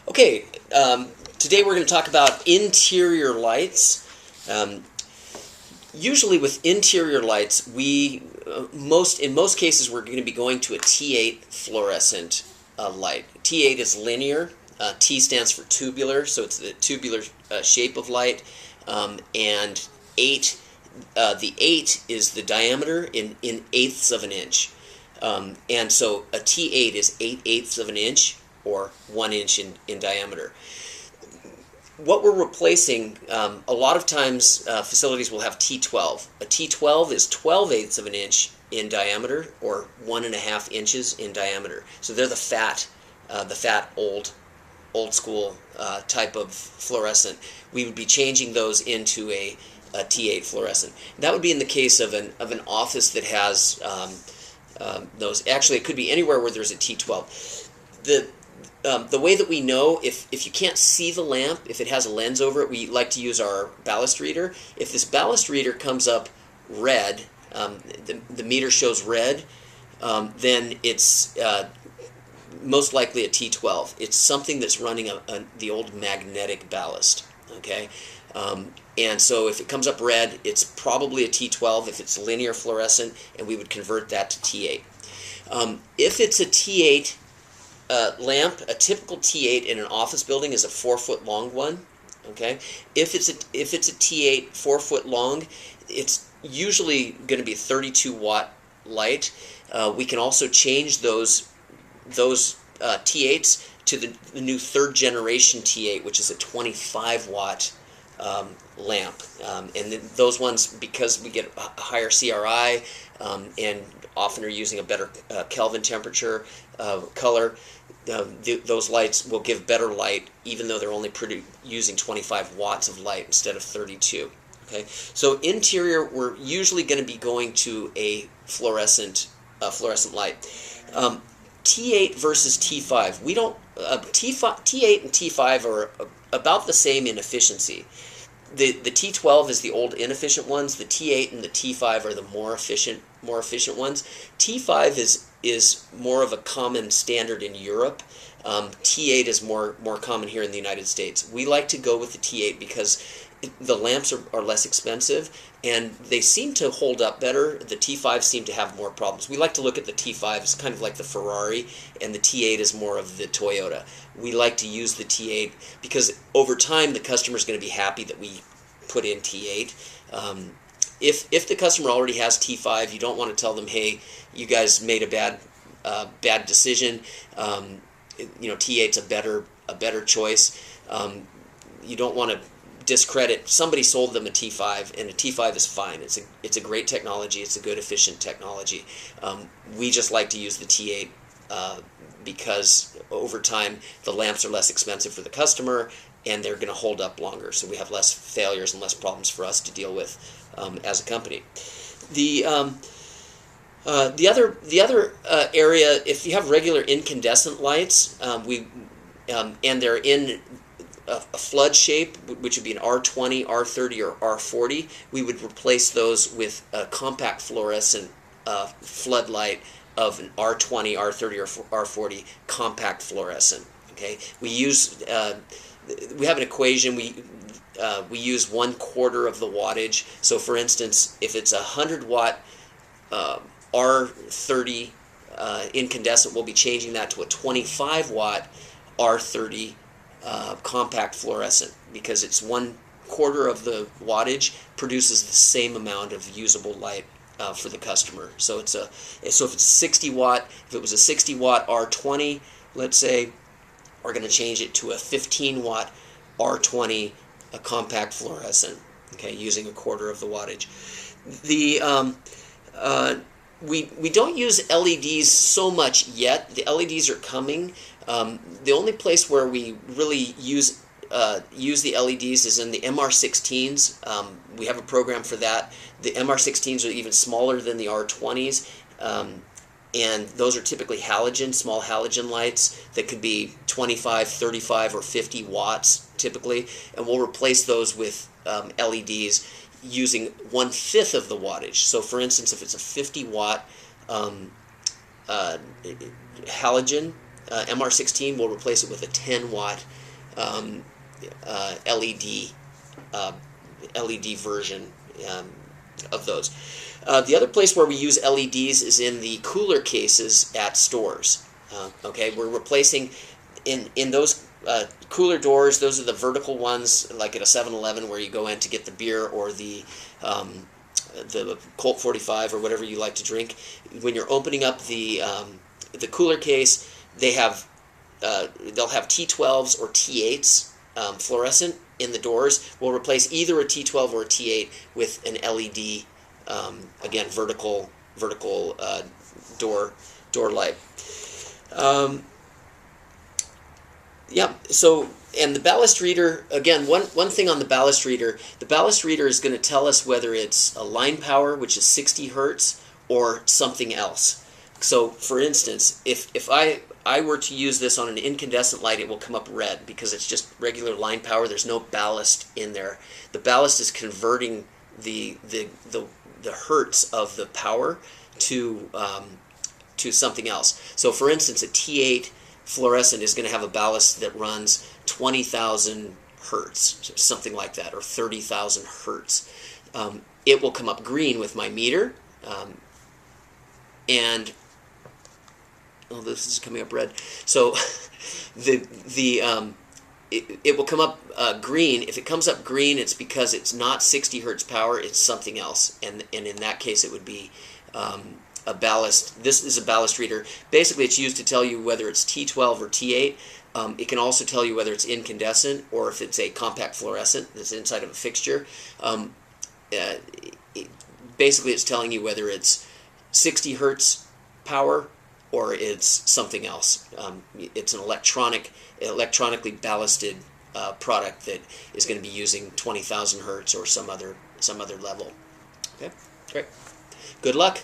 Okay, today we're going to talk about interior lights. Usually with interior lights, in most cases we're going to be going to a T8 fluorescent light. T8 is linear. T stands for tubular, so it's the tubular shape of light, and 8. The 8 is the diameter in eighths of an inch, and so a T8 is 8/8 of an inch, or 1 inch in diameter. What we're replacing, a lot of times facilities will have T12. A T12 is 12/8 of an inch in diameter, or 1.5 inches in diameter. So they're the fat old school type of fluorescent. We would be changing those into a T8 fluorescent. That would be in the case of an office that has those. Actually, it could be anywhere where there's a T12. The way that we know, if you can't see the lamp, if it has a lens over it, we like to use our ballast reader. If this ballast reader comes up red, the meter shows red, then it's most likely a T12. It's something that's running the old magnetic ballast. Okay, and so if it comes up red, it's probably a T12 if it's linear fluorescent, and we would convert that to T8. If it's a T8 lamp, a typical T8 in an office building is a 4-foot long one. Okay, if it's a T8 4-foot long, it's usually going to be a 32-watt light. We can also change those T8s to the new 3rd generation T8, which is a 25-watt lamp, and those ones, because we get a higher CRI and often are using a better Kelvin temperature color, those lights will give better light, even though they're only using 25 watts of light instead of 32. Okay, so interior, we're usually going to be going to a fluorescent light. T8 versus T5. We don't. T8 and T5 are about the same in efficiency. The T12 is the old inefficient ones. The T8 and the T5 are the more efficient ones. T5 is more of a common standard in Europe. T8 is more common here in the United States. We like to go with the T8 because the lamps are less expensive, and they seem to hold up better. The T5 seem to have more problems. We like to look at the T5 as kind of like the Ferrari, and the T8 is more of the Toyota. We like to use the T8 because over time the customer is going to be happy that we put in T8. If the customer already has T5, you don't want to tell them, hey, you guys made a bad decision. T8's a better choice. You don't want to discredit. Somebody sold them a T5, and a T5 is fine. It's a great technology. It's a good, efficient technology. We just like to use the T8 because over time the lamps are less expensive for the customer, and they're going to hold up longer. So we have less failures and less problems for us to deal with as a company. The other area, if you have regular incandescent lights, and they're in a flood shape, which would be an R20, R30, or R40, we would replace those with a compact fluorescent floodlight of an R20, R30, or R40 compact fluorescent. Okay, we have an equation. We use 1/4 of the wattage. So, for instance, if it's a 100-watt R30 incandescent, we'll be changing that to a 25-watt R30 compact fluorescent, because it's 1/4 of the wattage produces the same amount of usable light for the customer. So if it's a 60-watt, if it was a 60-watt R20, let's say, we're going to change it to a 15-watt R20 compact fluorescent. Okay, using 1/4 of the wattage. We don't use LEDs so much yet. The LEDs are coming. The only place where we really use the LEDs is in the MR16s. We have a program for that. The MR16s are even smaller than the R20s, and those are typically small halogen lights that could be 25, 35, or 50 watts typically, and we'll replace those with LEDs using 1/5 of the wattage. So for instance, if it's a 50-watt halogen MR16, we'll replace it with a 10 watt LED version of those. The other place where we use LEDs is in the cooler cases at stores. Okay, we're replacing in those cooler doors. Those are the vertical ones, like at a 7-Eleven, where you go in to get the beer or the Colt 45 or whatever you like to drink. When you're opening up the cooler case, they'll have T12s or T8s fluorescent in the doors. We'll replace either a T12 or a T8 with an LED, again, vertical door light. Yeah, so, and the ballast reader, again, one thing on the ballast reader is going to tell us whether it's a line power, which is 60 hertz, or something else. So, for instance, if I were to use this on an incandescent light, it will come up red because it's just regular line power. There's no ballast in there. The ballast is converting the hertz of the power to something else. So, for instance, a T8 fluorescent is going to have a ballast that runs 20,000 hertz, something like that, or 30,000 hertz. It will come up green with my meter, and oh, this is coming up red. So it will come up green. If it comes up green, it's because it's not 60 hertz power, it's something else, and in that case it would be a ballast. This is a ballast reader. Basically, it's used to tell you whether it's T12 or T8. It can also tell you whether it's incandescent or if it's a compact fluorescent that's inside of a fixture. Basically, it's telling you whether it's 60 hertz power or it's something else. It's an electronically ballasted product that is going to be using 20,000 hertz or some other level. Okay, great. Good luck.